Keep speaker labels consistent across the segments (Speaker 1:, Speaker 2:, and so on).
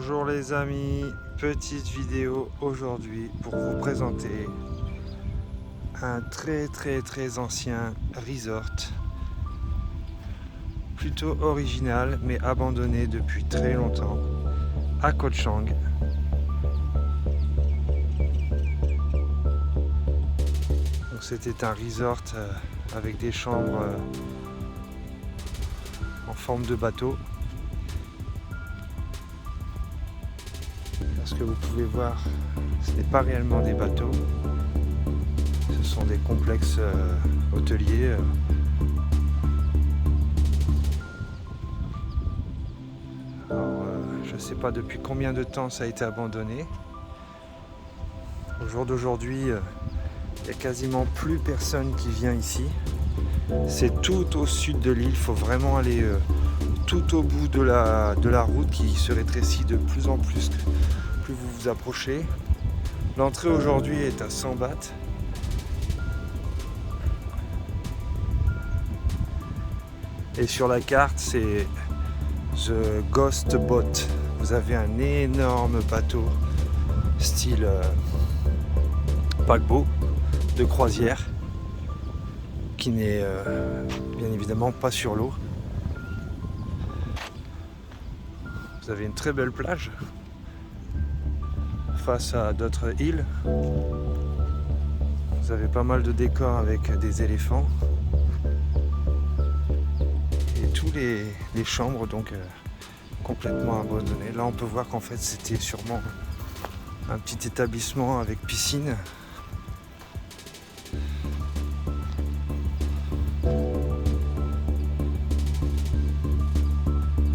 Speaker 1: Bonjour les amis, petite vidéo aujourd'hui pour vous présenter un très ancien resort, plutôt original mais abandonné depuis très longtemps, à Koh Chang. Donc c'était un resort avec des chambres en forme de bateau. Ce que vous pouvez voir, ce n'est pas réellement des bateaux, ce sont des complexes hôteliers. Alors, je ne sais pas depuis combien de temps ça a été abandonné. Au jour d'aujourd'hui, il n'y a quasiment plus personne qui vient ici. C'est tout au sud de l'île, il faut vraiment aller tout au bout de la route qui se rétrécit de plus en plus. Plus vous vous approchez. L'entrée aujourd'hui est à 100 bahts. Et sur la carte, c'est The Ghost Boat. Vous avez un énorme bateau style paquebot de croisière qui n'est bien évidemment pas sur l'eau. Vous avez une très belle plage face à d'autres îles. Vous avez pas mal de décors avec des éléphants et tous les chambres donc complètement abandonnées. Là on peut voir qu'en fait c'était sûrement un petit établissement avec piscine.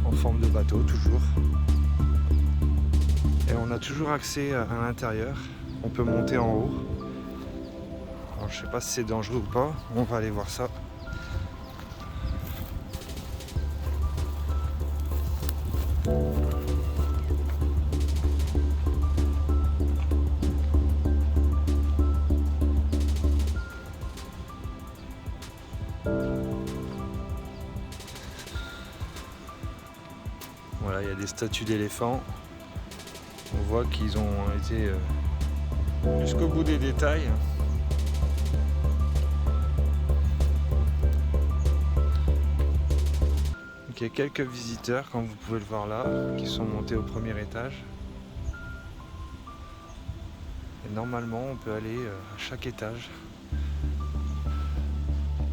Speaker 1: En forme de bateau toujours. Et on a toujours accès à l'intérieur, on peut monter en haut. Alors, je sais pas si c'est dangereux ou pas, on va aller voir ça. Voilà, il y a des statues d'éléphants. On voit qu'ils ont été jusqu'au bout des détails. Donc, il y a quelques visiteurs, comme vous pouvez le voir là, qui sont montés au premier étage. Et normalement, on peut aller à chaque étage.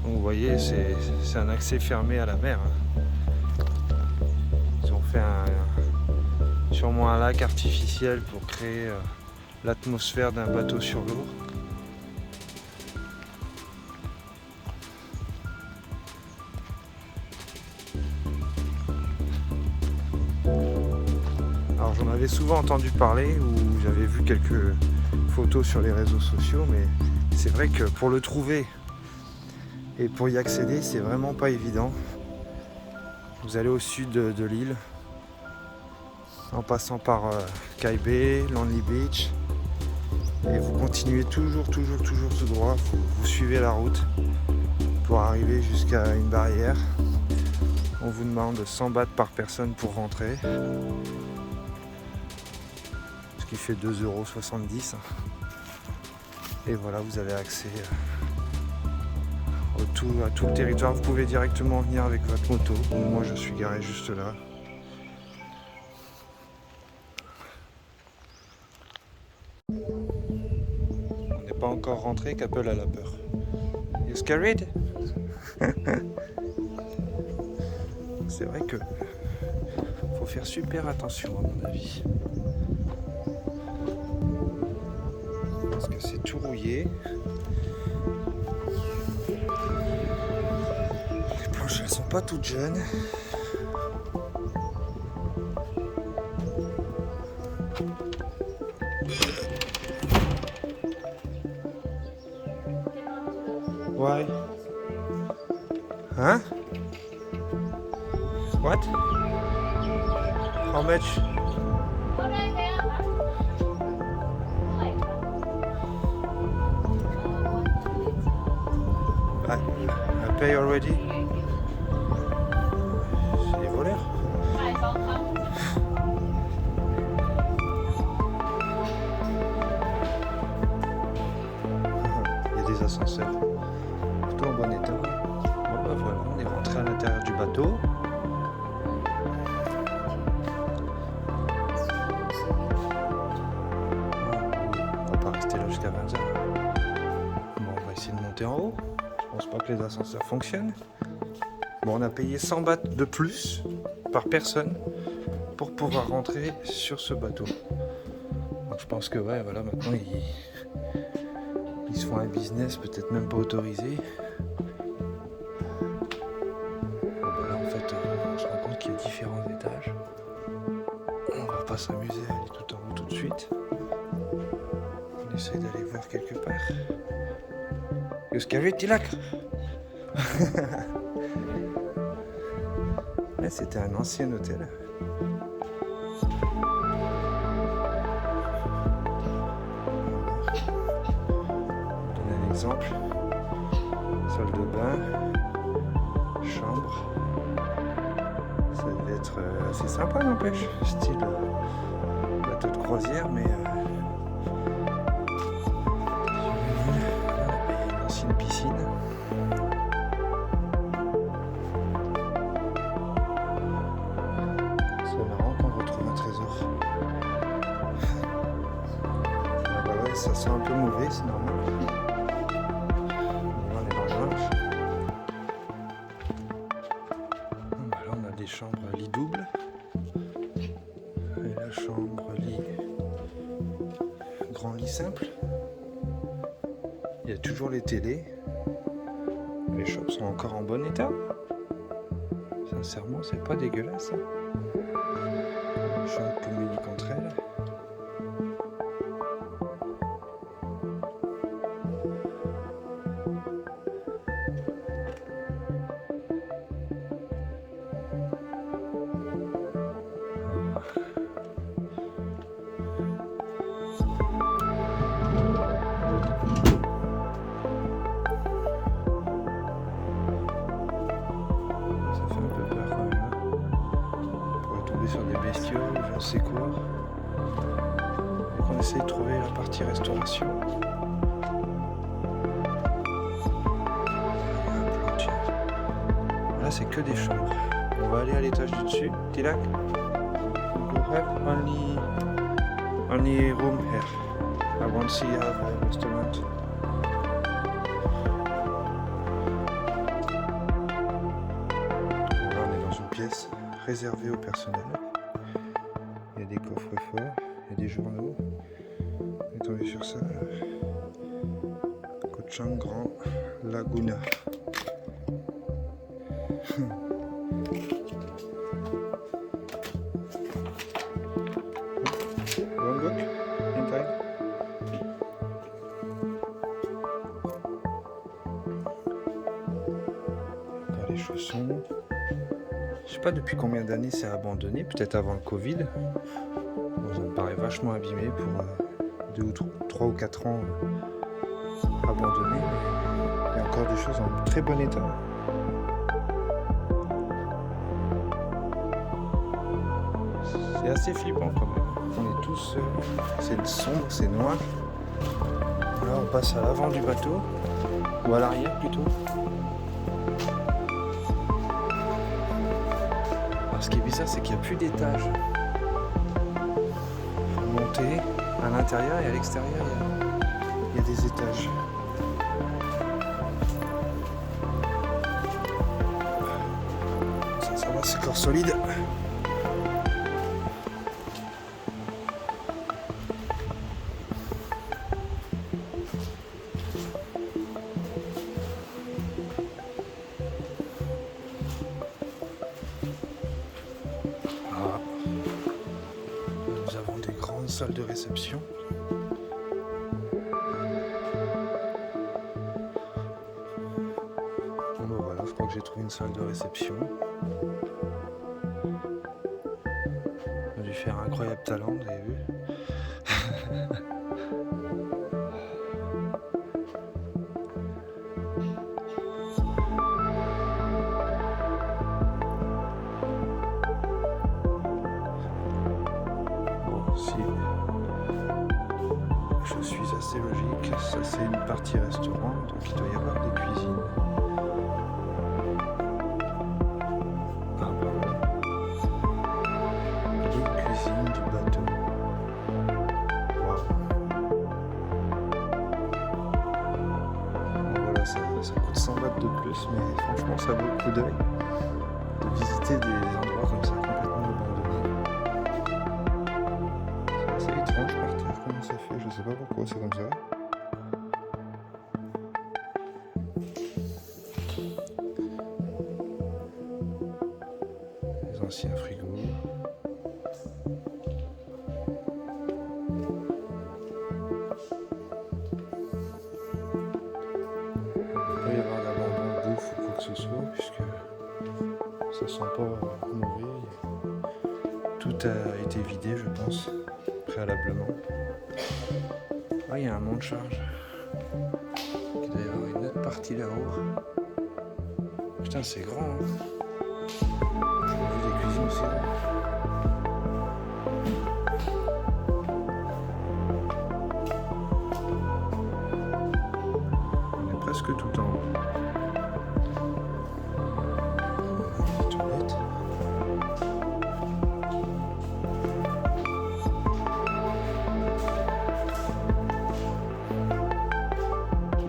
Speaker 1: Donc, vous voyez, c'est un accès fermé à la mer. Ils ont fait sûrement un lac artificiel pour créer l'atmosphère d'un bateau sur l'eau. Alors j'en avais souvent entendu parler ou j'avais vu quelques photos sur les réseaux sociaux, mais c'est vrai que pour le trouver et pour y accéder, c'est vraiment pas évident. Vous allez au sud de l'île, en passant par Kai Bay, Lonely Beach, et vous continuez toujours tout droit, vous suivez la route pour arriver jusqu'à une barrière. On vous demande 100 bahts par personne pour rentrer, ce qui fait 2,70 €. Et voilà, vous avez accès à tout le territoire. Vous pouvez directement venir avec votre moto. Moi je suis garé juste là. On n'est pas encore rentré, qu'Apple a la peur. You scared? C'est vrai que faut faire super attention à mon avis. Parce que c'est tout rouillé. Les planches elles sont pas toutes jeunes. Why? Huh? What? How much? I pay already. C'est des voleurs. peu en bon état. Bon bah voilà, on est rentré à l'intérieur du bateau. On va pas rester là jusqu'à 20h. Bon, on va essayer de monter en haut. Je pense pas que les ascenseurs fonctionnent. Bon, on a payé 100 bahts de plus par personne pour pouvoir rentrer sur ce bateau. Donc je pense que ouais, voilà, maintenant ils se font un business peut-être même pas autorisé. Bon, bah là en fait on se rend compte qu'il y a différents étages. On va pas s'amuser à aller tout en haut tout de suite. On essaye d'aller voir quelque part. Jusqu'à Tilak. Ouais, c'était un ancien hôtel. Exemple, salle de bain, chambre, ça devait être assez sympa n'empêche, style bateau de croisière, mais on a payé une ancienne piscine. C'est marrant qu'on retrouve un trésor. Ah bah ouais, ça sent un peu mauvais, c'est normal. Des chambres lit double et la chambre lit grand lit simple. Il y a toujours les télés. Les chambres sont encore en bon état. Sincèrement, c'est pas dégueulasse. Les chambres communiquent entre elles. Sur des bestioles, je ne sais quoi. Donc on essaye de trouver la partie restauration. Là c'est que des chambres. On va aller à l'étage du dessus. Tilak, you have only room here. I want to see you have a restaurant. Là on est dans une pièce réservée au personnel. Il y a des coffres-forts, il y a des journaux. On est tombé sur ça. Koh Chang Grand Laguna. One book in time. Encore les chaussons. Je sais pas depuis combien d'années c'est abandonné, peut-être avant le Covid. Bon, ça me paraît vachement abîmé pour 2 ou 3 ou 4 ans abandonné. Il y a encore des choses en très bon état. C'est assez flippant quand même. On est tous... c'est sombre, c'est noir. Là on passe à l'avant du bateau, ou à l'arrière plutôt. Ce qui est bizarre, c'est qu'il n'y a plus d'étage. Il faut monter à l'intérieur et à l'extérieur, il y a des étages. Ça va, c'est corps solide. Nous avons des grandes salles de réception. Bon ben voilà, je crois que j'ai trouvé une salle de réception. On a dû faire un incroyable talent, vous avez vu. Je suis assez logique, ça c'est une partie restaurant, donc il doit y avoir des cuisines. kilomètres de plus, mais franchement ça vaut le coup d'œil de visiter des endroits comme ça complètement abandonnés. C'est assez étrange par terre, comment ça fait, je sais pas pourquoi c'est comme ça. Les anciens frigos. Il peut y avoir d'abandon de bouffe ou quoi que ce soit, puisque ça sent pas mauvais. Tout a été vidé, je pense, préalablement. Ah, il y a un mont de charge. Il doit y avoir une autre partie là-haut. Putain, c'est grand, hein. J'ai vu des cuisines aussi là. On est presque tout en haut. Les toilettes.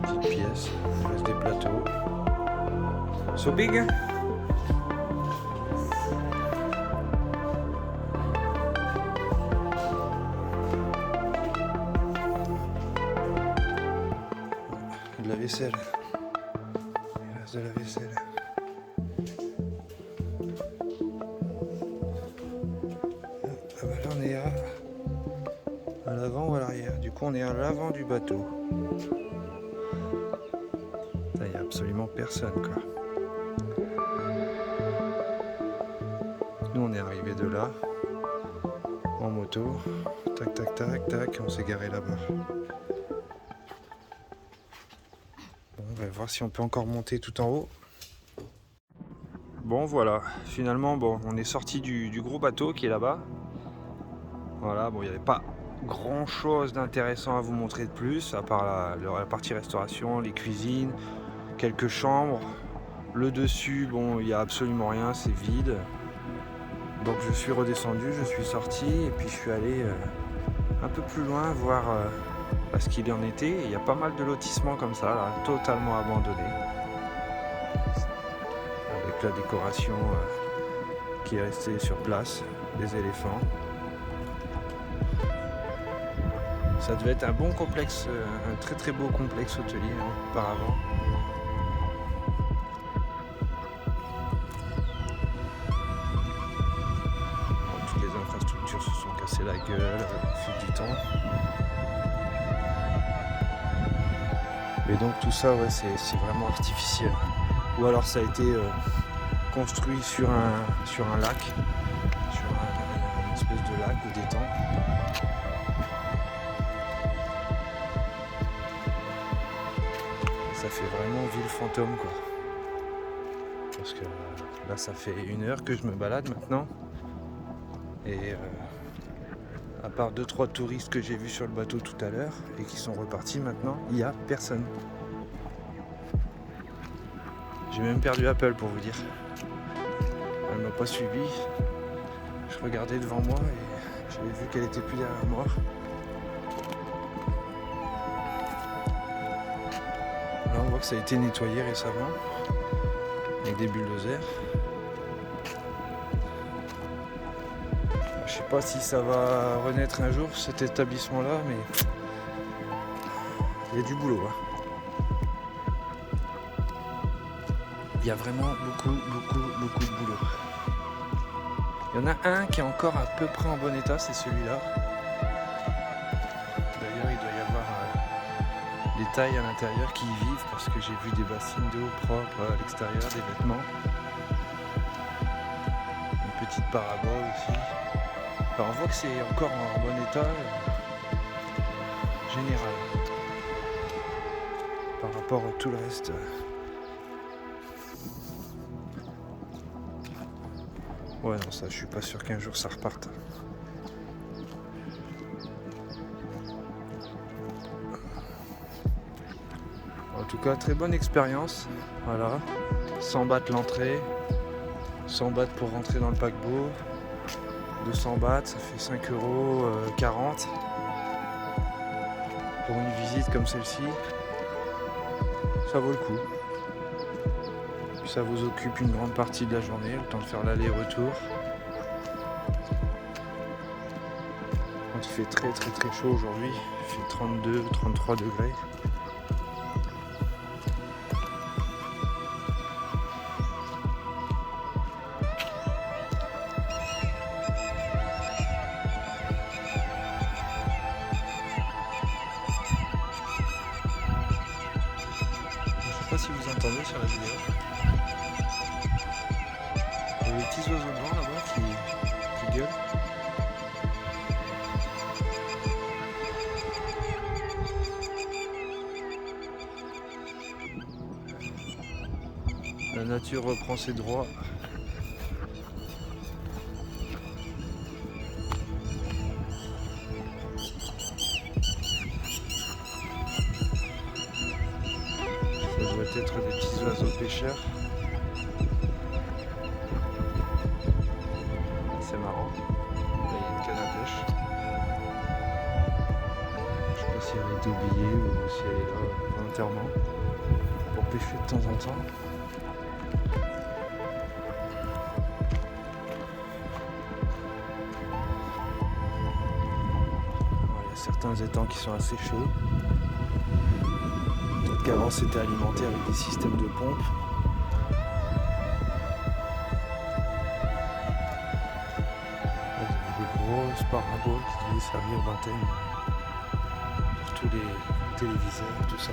Speaker 1: Petite pièce, il reste des plateaux. So big? De la vaisselle. Il reste de la vaisselle. Ah bah là on est à l'avant ou à l'arrière. Du coup on est à l'avant du bateau. Il n'y a absolument personne quoi. Nous on est arrivé de là en moto. Tac tac tac tac, on s'est garé là-bas. On va voir si on peut encore monter tout en haut. Bon voilà, finalement bon, on est sorti du gros bateau qui est là-bas. Voilà, bon il n'y avait pas grand chose d'intéressant à vous montrer de plus, à part la partie restauration, les cuisines, quelques chambres. Le dessus, bon il n'y a absolument rien, c'est vide. Donc je suis redescendu, je suis sorti et puis je suis allé un peu plus loin voir ce qu'il en était. Il y a pas mal de lotissements comme ça, là, totalement abandonnés. Avec la décoration qui est restée sur place, des éléphants. Ça devait être un bon complexe, un très très beau complexe hôtelier auparavant. Toutes les infrastructures se sont cassées la gueule au fil du temps. Et donc tout ça, ouais, c'est vraiment artificiel. Ou alors ça a été construit sur un lac, sur une espèce de lac ou d'étang. Ça fait vraiment ville fantôme quoi. Parce que là ça fait 1 heure que je me balade maintenant. Et à part 2-3 touristes que j'ai vus sur le bateau tout à l'heure et qui sont repartis maintenant, il n'y a personne. J'ai même perdu Apple pour vous dire. Elle m'a pas suivi. Je regardais devant moi et j'avais vu qu'elle était plus derrière moi. Là on voit que ça a été nettoyé récemment avec des bulldozers. Je sais pas si ça va renaître un jour cet établissement là, mais il y a du boulot. Il y a vraiment beaucoup de boulot. Il y en a un qui est encore à peu près en bon état, c'est celui-là. D'ailleurs il doit y avoir des tailles à l'intérieur qui y vivent parce que j'ai vu des bassines d'eau propres à l'extérieur, des vêtements. Une petite parabole aussi. Alors on voit que c'est encore en bon état général par rapport à tout le reste. Ouais non, ça je suis pas sûr qu'un jour ça reparte. En tout cas très bonne expérience. Voilà, 100 bahts l'entrée, 100 bahts pour rentrer dans le paquebot. 200 bahts, ça fait 5,40 € pour une visite comme celle-ci. Ça vaut le coup. Puis ça vous occupe une grande partie de la journée, le temps de faire l'aller-retour. Quand il fait très très très chaud aujourd'hui, il fait 32-33 degrés. Je sais pas si vous entendez sur la vidéo. Il y a des petits oiseaux blancs là-bas qui gueulent. La nature reprend ses droits. Ça doit être des petits oiseaux pêcheurs. C'est marrant. Là, il y a une canne à pêche. Je sais pas si elle a été oubliée ou si elle est là volontairement pour pêcher de temps en temps. Il y a certains étangs qui sont assez chauds. Peut-être qu'avant c'était alimenté avec des systèmes de pompes. Des grosses paraboles qui devaient servir d'antenne pour tous les téléviseurs, tout ça.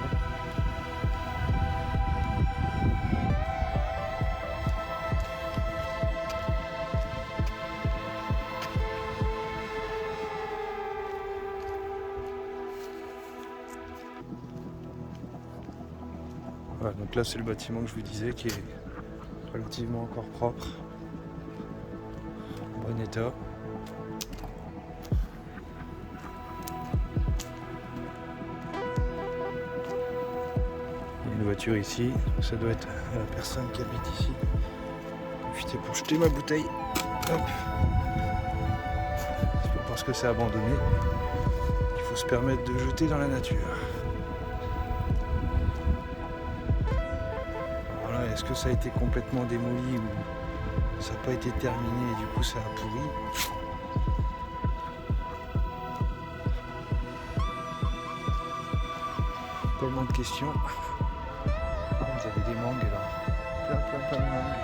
Speaker 1: Voilà, donc là c'est le bâtiment que je vous disais qui est relativement encore propre, en bon état. Il y a une voiture ici, ça doit être la personne qui habite ici. Profitez pour jeter ma bouteille. Hop. C'est pas parce que c'est abandonné qu'il faut se permettre de jeter dans la nature. Est-ce que ça a été complètement démoli ou ça n'a pas été terminé et du coup ça a pourri? Tellement de questions. Vous avez des mangues là. Plein de mangues.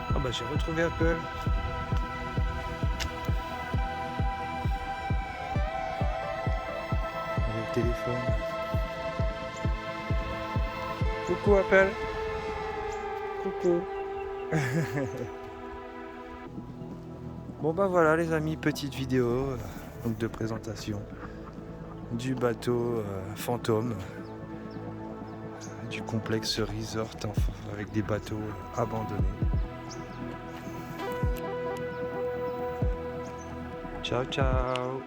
Speaker 1: Ah bah j'ai retrouvé Apple. Téléphone. Coucou Apple. Coucou. Bon bah voilà les amis, petite vidéo donc de présentation du bateau fantôme du complexe resort avec des bateaux abandonnés. Ciao ciao.